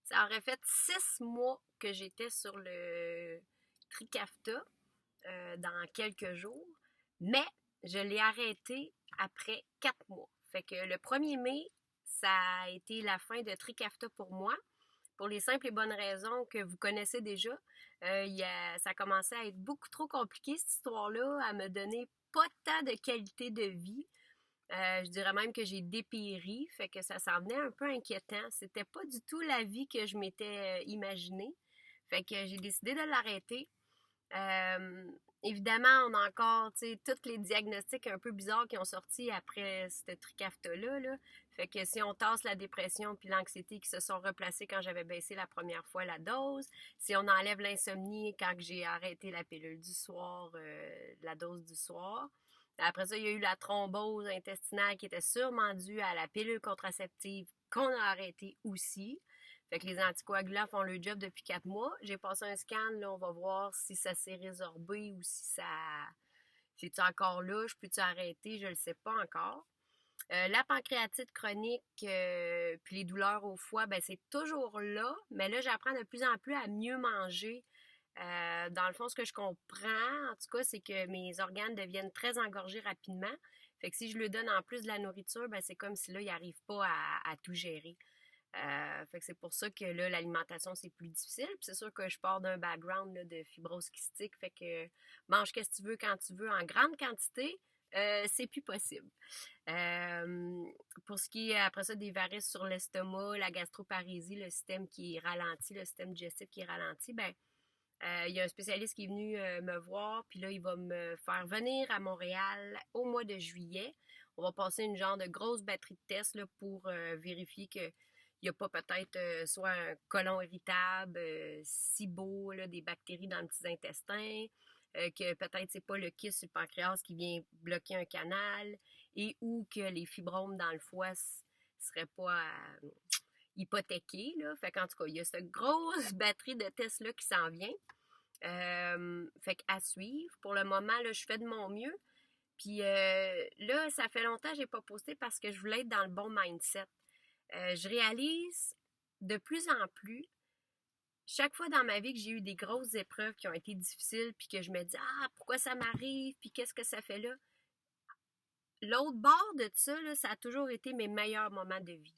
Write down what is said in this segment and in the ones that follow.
Ça aurait fait 6 mois que j'étais sur le Trikafta dans quelques jours, mais je l'ai arrêté après 4 mois. Fait que le 1er mai, ça a été la fin de Trikafta pour moi, pour les simples et bonnes raisons que vous connaissez déjà. Ça a commencé à être beaucoup trop compliqué, cette histoire-là, à me donner pas tant de qualité de vie. Je dirais même que j'ai dépéri, fait que ça s'en venait un peu inquiétant. C'était pas du tout la vie que je m'étais imaginée. Fait que j'ai décidé de l'arrêter. Euh, Évidemment, on a encore, tu sais, tous les diagnostics un peu bizarres qui ont sorti après cette trikafta-là, là. Fait que si on tasse la dépression puis l'anxiété qui se sont replacés quand j'avais baissé la première fois la dose, si on enlève l'insomnie quand j'ai arrêté la pilule du soir, la dose du soir. Après ça, il y a eu la thrombose intestinale qui était sûrement due à la pilule contraceptive qu'on a arrêtée aussi. Fait que les anticoagulants font le job depuis 4 mois. J'ai passé un scan, là, on va voir si ça s'est résorbé ou si ça. C'est-tu encore là? Je peux-tu arrêter? Je le sais pas encore. La pancréatite chronique, puis les douleurs au foie, ben c'est toujours là, mais là, j'apprends de plus en plus à mieux manger. Dans le fond, ce que je comprends, en tout cas, c'est que mes organes deviennent très engorgés rapidement. Fait que si je lui donne en plus de la nourriture, ben c'est comme si là, il n'arrive pas à tout gérer. Fait que c'est pour ça que là, l'alimentation, c'est plus difficile. Puis c'est sûr que je pars d'un background là, de fibrose kystique. Fait que mange qu'est-ce que tu veux quand tu veux en grande quantité. C'est plus possible. Pour ce qui est après ça des varices sur l'estomac, la gastroparésie, le système qui est ralenti, le système digestif qui est ralenti, ben il y a un spécialiste qui est venu me voir, puis là, il va me faire venir à Montréal au mois de juillet. On va passer une genre de grosse batterie de tests là, pour vérifier qu'il n'y a pas peut-être soit un côlon irritable, SIBO, là, des bactéries dans les petits intestins, que peut-être c'est pas le kyste sur le pancréas qui vient bloquer un canal, et ou que les fibromes dans le foie seraient pas hypothéqués. Là. Fait qu'en tout cas, il y a cette grosse batterie de tests-là qui s'en vient. Fait qu'à suivre. Pour le moment, là, je fais de mon mieux. Puis là, ça fait longtemps que j'ai pas posté parce que je voulais être dans le bon mindset. Je réalise de plus en plus, chaque fois dans ma vie que j'ai eu des grosses épreuves qui ont été difficiles, puis que je me dis, ah, pourquoi ça m'arrive, puis qu'est-ce que ça fait là? L'autre bord de ça, là, ça a toujours été mes meilleurs moments de vie.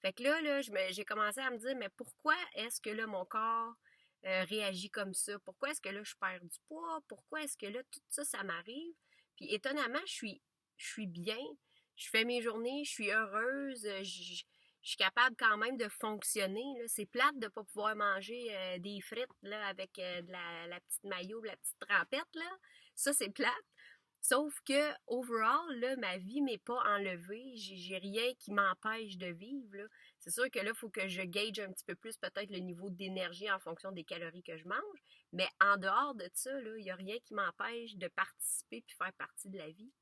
Fait que là, j'ai commencé à me dire, mais pourquoi est-ce que là, mon corps réagit comme ça? Pourquoi est-ce que là, je perds du poids? Pourquoi est-ce que là, tout ça, ça m'arrive? Puis étonnamment, je suis bien. Je fais mes journées, je suis heureuse, je suis capable quand même de fonctionner. Là. C'est plate de ne pas pouvoir manger des frites là, avec de la petite mayo, la petite trempette. Là. Ça, c'est plate. Sauf que, overall, là, ma vie m'est pas enlevée. J'ai rien qui m'empêche de vivre. Là. C'est sûr que là, il faut que je gauge un petit peu plus peut-être le niveau d'énergie en fonction des calories que je mange. Mais en dehors de ça, il n'y a rien qui m'empêche de participer puis faire partie de la vie.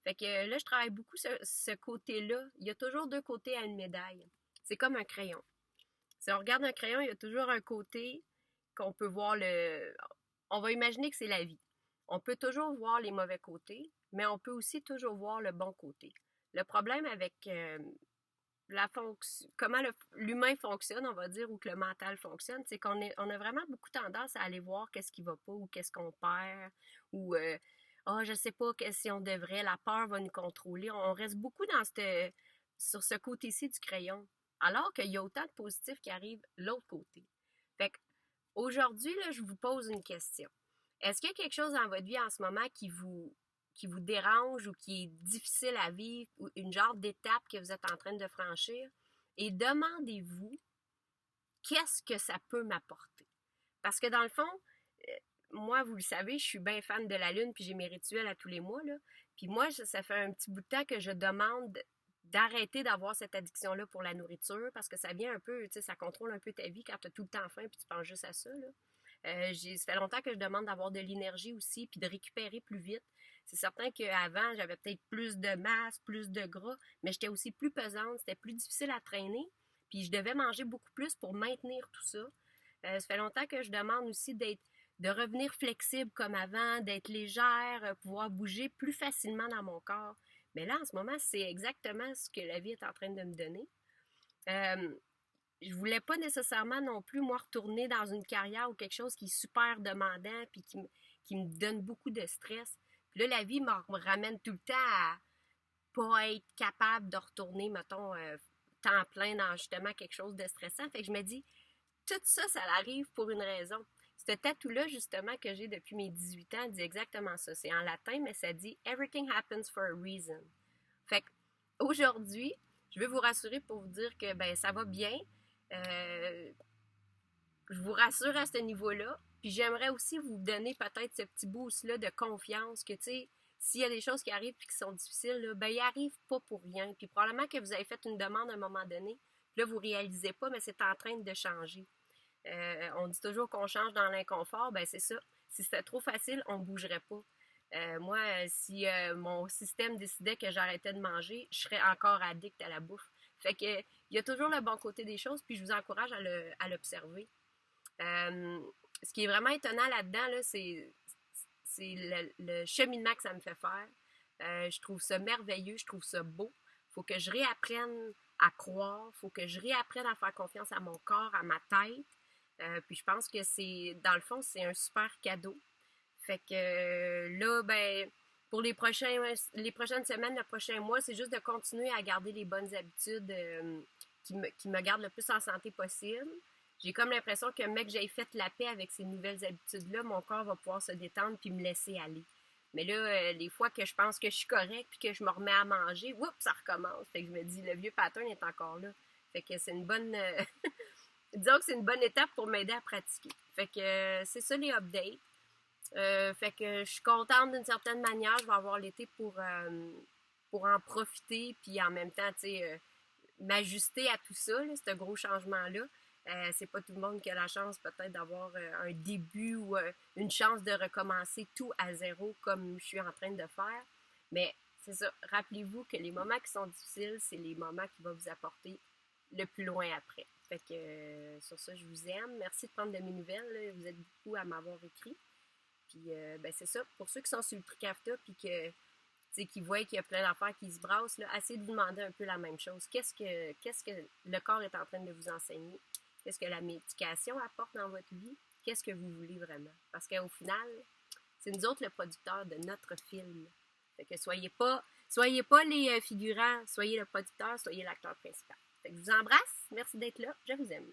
Fait que là, je travaille beaucoup ce côté-là. Il y a toujours deux côtés à une médaille. C'est comme un crayon. Si on regarde un crayon, il y a toujours un côté qu'on peut voir le. On va imaginer que c'est la vie. On peut toujours voir les mauvais côtés, mais on peut aussi toujours voir le bon côté. Le problème avec comment l'humain fonctionne, on va dire, ou que le mental fonctionne, c'est on a vraiment beaucoup tendance à aller voir qu'est-ce qui va pas ou qu'est-ce qu'on perd ou je sais pas si on devrait, la peur va nous contrôler. On reste beaucoup sur ce côté-ci du crayon, alors qu'il y a autant de positifs qui arrivent l'autre côté. Fait que aujourd'hui, là, je vous pose une question. Est-ce qu'il y a quelque chose dans votre vie en ce moment qui vous dérange ou qui est difficile à vivre, ou une genre d'étape que vous êtes en train de franchir? Et demandez-vous, qu'est-ce que ça peut m'apporter? Parce que dans le fond, moi, vous le savez, je suis bien fan de la Lune, puis j'ai mes rituels à tous les mois, là. Puis moi, ça fait un petit bout de temps que je demande d'arrêter d'avoir cette addiction-là pour la nourriture, parce que ça vient un peu, tu sais, ça contrôle un peu ta vie quand tu as tout le temps faim, puis tu penses juste à ça, là. Ça fait longtemps que je demande d'avoir de l'énergie aussi, puis de récupérer plus vite. C'est certain qu'avant, j'avais peut-être plus de masse, plus de gras, mais j'étais aussi plus pesante, c'était plus difficile à traîner, puis je devais manger beaucoup plus pour maintenir tout ça. Ça fait longtemps que je demande aussi de revenir flexible comme avant, d'être légère, pouvoir bouger plus facilement dans mon corps. Mais là, en ce moment, c'est exactement ce que la vie est en train de me donner. Euh, je voulais pas nécessairement non plus, moi, retourner dans une carrière ou quelque chose qui est super demandant puis qui me donne beaucoup de stress. Puis là, la vie me ramène tout le temps à pas être capable de retourner, mettons, temps plein dans justement quelque chose de stressant. Fait que je me dis, tout ça, ça arrive pour une raison. Ce tatou-là, justement, que j'ai depuis mes 18 ans, dit exactement ça. C'est en latin, mais ça dit Everything happens for a reason. Fait que aujourd'hui, je veux vous rassurer pour vous dire que ben ça va bien. Euh, je vous rassure à ce niveau-là. Puis j'aimerais aussi vous donner peut-être ce petit boost-là de confiance que, tu sais, s'il y a des choses qui arrivent et qui sont difficiles, là, ben, ils arrivent pas pour rien. Puis probablement que vous avez fait une demande à un moment donné, puis là, vous réalisez pas, mais c'est en train de changer. On dit toujours qu'on change dans l'inconfort, ben c'est ça. Si c'était trop facile, on ne bougerait pas. Moi, si mon système décidait que j'arrêtais de manger, je serais encore addict à la bouffe. Fait que il y a toujours le bon côté des choses, puis je vous encourage à l'observer. Euh, Ce qui est vraiment étonnant là-dedans, là, c'est le cheminement que ça me fait faire. Je trouve ça merveilleux, je trouve ça beau. Il faut que je réapprenne à croire, il faut que je réapprenne à faire confiance à mon corps, à ma tête. Puis je pense que c'est, dans le fond, c'est un super cadeau. Fait que là, ben, pour les prochaines semaines, le prochain mois, c'est juste de continuer à garder les bonnes habitudes qui me gardent le plus en santé possible. J'ai comme l'impression que mec, j'ai fait la paix avec ces nouvelles habitudes-là, mon corps va pouvoir se détendre puis me laisser aller. Mais là, les fois que je pense que je suis correcte puis que je me remets à manger, oups, ça recommence. Fait que je me dis, le vieux pattern est encore là. Fait que c'est une bonne... disons que c'est une bonne étape pour m'aider à pratiquer. Fait que c'est ça les updates. Fait que je suis contente d'une certaine manière. Je vais avoir l'été pour en profiter puis en même temps, tu sais, m'ajuster à tout ça, là, ce gros changement-là. C'est pas tout le monde qui a la chance peut-être d'avoir un début ou une chance de recommencer tout à zéro comme je suis en train de faire. Mais c'est ça, rappelez-vous que les moments qui sont difficiles, c'est les moments qui vont vous apporter le plus loin après. Fait que sur ça, je vous aime. Merci de prendre de mes nouvelles. Là. Vous êtes beaucoup à m'avoir écrit. Puis ben c'est ça. Pour ceux qui sont sur le Tricafta puis qui voient qu'il y a plein d'affaires qui se brassent, là, essayez de vous demander un peu la même chose. Qu'est-ce que le corps est en train de vous enseigner? Qu'est-ce que la médication apporte dans votre vie? Qu'est-ce que vous voulez vraiment? Parce qu'au final, c'est nous autres le producteur de notre film. Fait que soyez pas les figurants, soyez le producteur, soyez l'acteur principal. Fait que je vous embrasse. Merci d'être là. Je vous aime.